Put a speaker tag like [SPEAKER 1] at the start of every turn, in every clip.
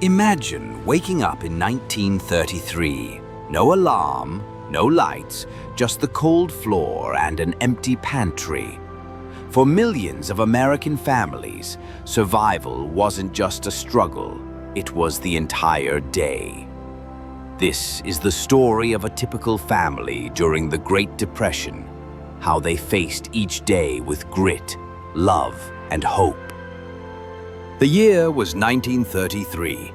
[SPEAKER 1] Imagine waking up in 1933. No alarm, no lights, just the cold floor and an empty pantry. For millions of American families, survival wasn't just a struggle, it was the entire day. This is the story of a typical family during the Great Depression, how they faced each day with grit, love, and hope. The year was 1933.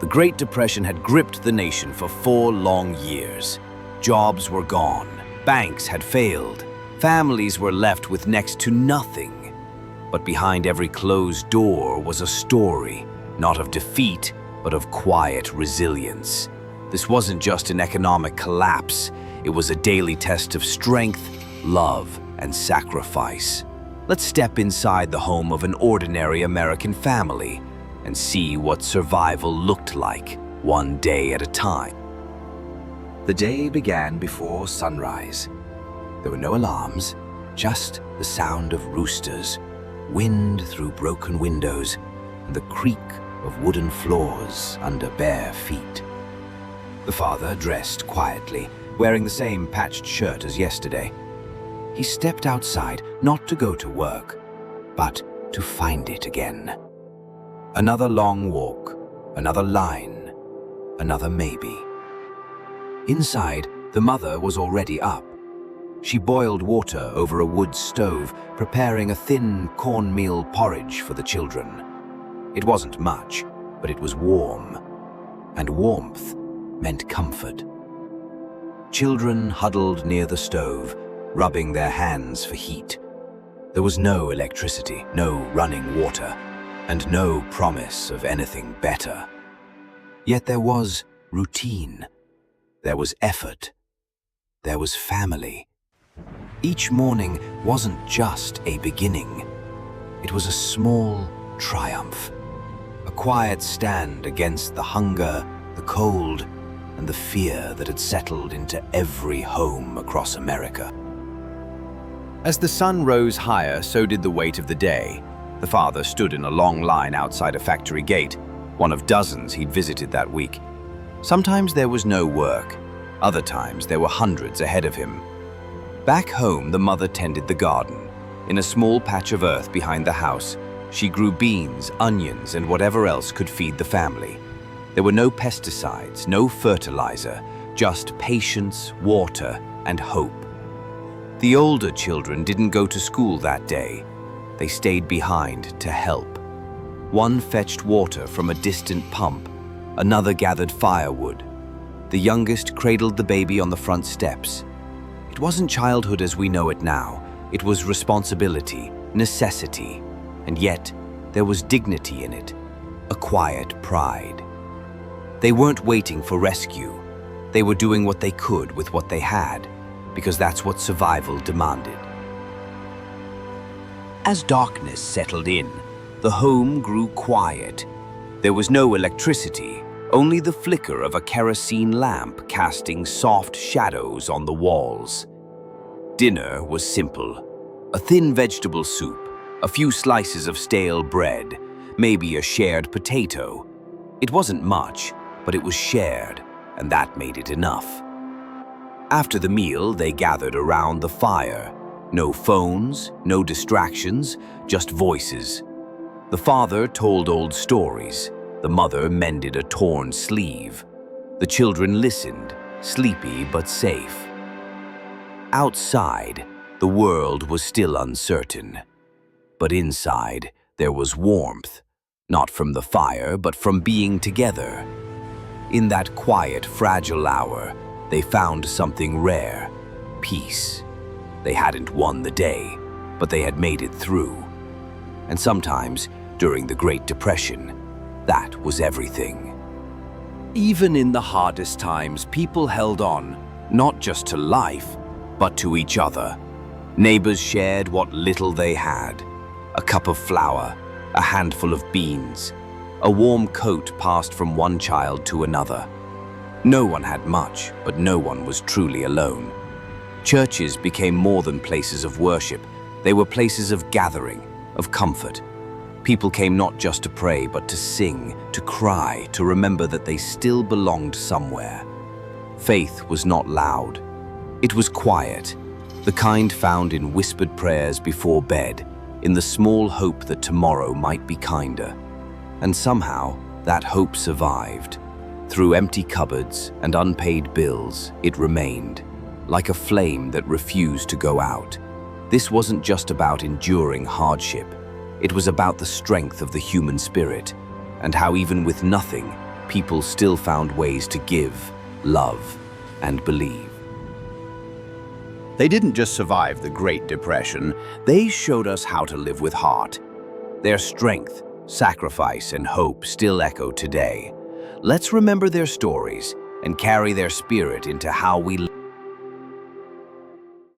[SPEAKER 1] The Great Depression had gripped the nation for 4 long years. Jobs were gone, banks had failed, families were left with next to nothing. But behind every closed door was a story, not of defeat, but of quiet resilience. This wasn't just an economic collapse, it was a daily test of strength, love, and sacrifice. Let's step inside the home of an ordinary American family and see what survival looked like, one day at a time. The day began before sunrise. There were no alarms, just the sound of roosters, wind through broken windows, and the creak of wooden floors under bare feet. The father dressed quietly, wearing the same patched shirt as yesterday. He stepped outside, not to go to work, but to find it again. Another long walk, another line, another maybe. Inside, the mother was already up. She boiled water over a wood stove, preparing a thin cornmeal porridge for the children. It wasn't much, but it was warm, and warmth meant comfort. Children huddled near the stove, rubbing their hands for heat. There was no electricity, no running water, and no promise of anything better. Yet there was routine. There was effort. There was family. Each morning wasn't just a beginning. It was a small triumph. A quiet stand against the hunger, the cold, and the fear that had settled into every home across America. As the sun rose higher, so did the weight of the day. The father stood in a long line outside a factory gate, one of dozens he'd visited that week. Sometimes there was no work. Other times there were hundreds ahead of him. Back home, the mother tended the garden. In a small patch of earth behind the house, she grew beans, onions, and whatever else could feed the family. There were no pesticides, no fertilizer, just patience, water, and hope. The older children didn't go to school that day. They stayed behind to help. One fetched water from a distant pump, another gathered firewood. The youngest cradled the baby on the front steps. It wasn't childhood as we know it now. It was responsibility, necessity, and yet there was dignity in it, a quiet pride. They weren't waiting for rescue. They were doing what they could with what they had, because that's what survival demanded. As darkness settled in, the home grew quiet. There was no electricity, only the flicker of a kerosene lamp casting soft shadows on the walls. Dinner was simple. A thin vegetable soup, a few slices of stale bread, maybe a shared potato. It wasn't much, but it was shared, and that made it enough. After the meal, they gathered around the fire. No phones, no distractions, just voices. The father told old stories. The mother mended a torn sleeve. The children listened, sleepy but safe. Outside, the world was still uncertain. But inside, there was warmth, not from the fire, but from being together. In that quiet, fragile hour, they found something rare, peace. They hadn't won the day, but they had made it through. And sometimes, during the Great Depression, that was everything. Even in the hardest times, people held on, not just to life, but to each other. Neighbors shared what little they had. A cup of flour, a handful of beans, a warm coat passed from one child to another. No one had much, but no one was truly alone. Churches became more than places of worship. They were places of gathering, of comfort. People came not just to pray, but to sing, to cry, to remember that they still belonged somewhere. Faith was not loud. It was quiet, the kind found in whispered prayers before bed, in the small hope that tomorrow might be kinder. And somehow, that hope survived. Through empty cupboards and unpaid bills, it remained, like a flame that refused to go out. This wasn't just about enduring hardship. It was about the strength of the human spirit, and how even with nothing, people still found ways to give, love, and believe. They didn't just survive the Great Depression, they showed us how to live with heart. Their strength, sacrifice, and hope still echo today. Let's remember their stories and carry their spirit into how we live.